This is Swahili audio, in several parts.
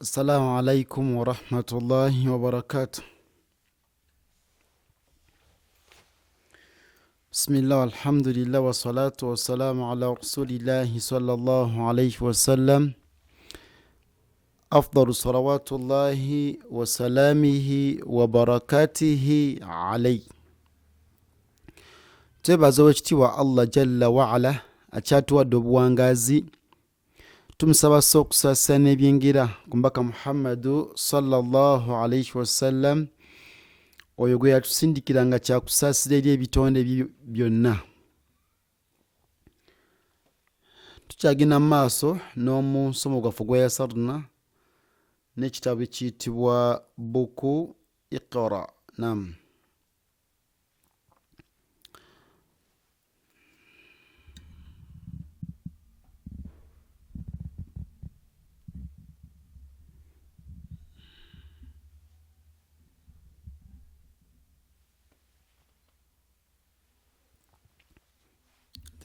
السلام عليكم ورحمة الله وبركاته. بسم الله والحمد لله والصلاة والسلام على رسول الله صلى الله عليه وسلم. أفضل صلوات الله وسلامه وبركاته عليه. Twebaza owekitiibwa Allah Jalla wa'ala akyatuwadde obuwangazi. Tumusaba okusaasira n'ebyengera ku mbaka Muhammadu sallallahu alayhi wasallam, oyo gwe yatusindikiranga kyakusaasira eri ebitonde byonna. Tukyagenda mu maaso n'omusomo gwaffe gwa yasarna n'ekitabo ekiyitibwa buku Iqra. Nam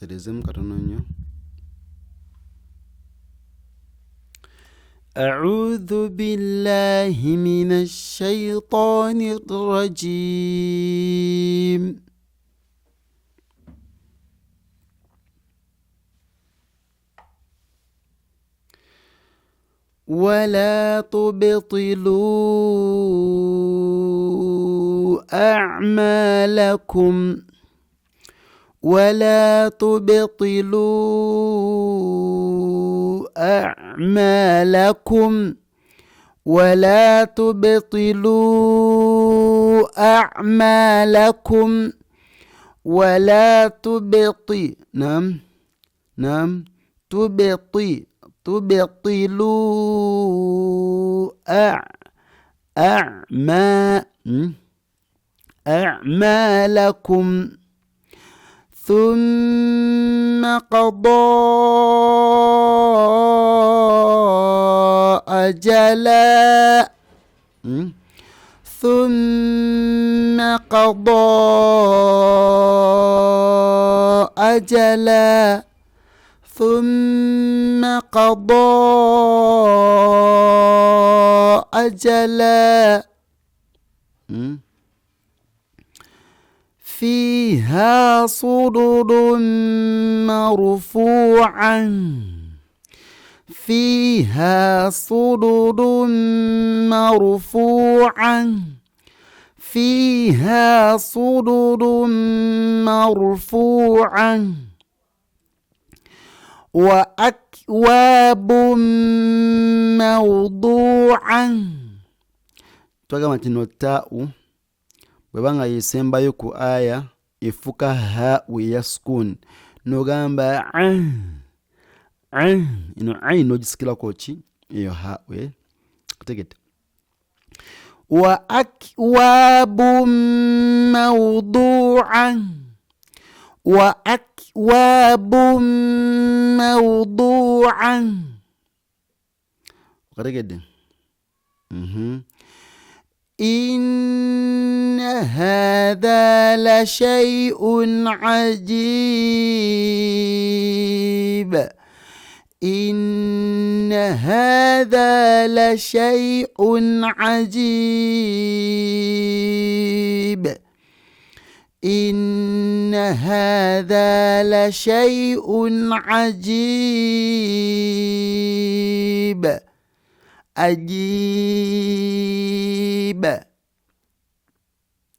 terezemu katono nnyo. أعوذ بالله من الشيطان الرجيم. ولا تبطلوا أعمالكم ولا تبطلوا أعمالكم ولا تبطلوا أعمالكم ولا تبطي نعم تبطي تبطلوا أعمالكم ثم قضى أجلا ثم قضى أجلا ثم قضى أجلا فيها سرر مرفوعا فيها سرر مرفوعا فيها سرر مرفوعا وأكواب موضوعا. twagamba nti no taa'u bwebanga yesembayo ku aya efuka ha we ya sukun nogamba ino aino gisikirako ki eyo ha we kutegete. Wa akwabun mawdu'an wa akwabun mawdu'an kutegete. إن هذا لشيء عجيب إن هذا لشيء عجيب إن هذا لشيء عجيب أجيب.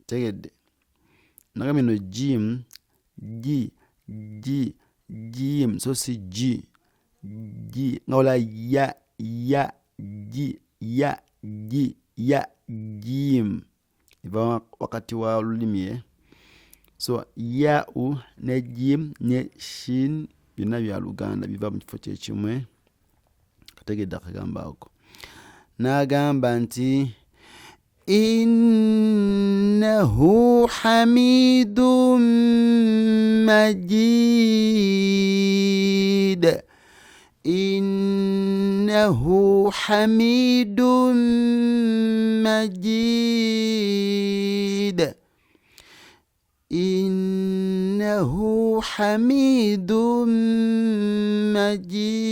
tegedde nagambe no jim jim so si ji ngola ya jim iba wakati wa lulimi so ya u ne jim ne shin byonna bya Luganda biva mu kifo kyekimwe. kategedde akagamba ako n'agamba nti innahu hamidun majid innahu hamidun majid innahu hamidun majid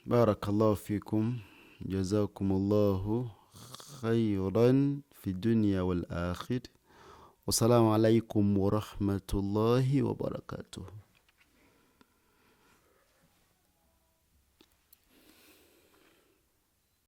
بارك الله فيكم، جزاكم الله خيرا في الدنيا والآخرة، والسلام عليكم ورحمة الله وبركاته.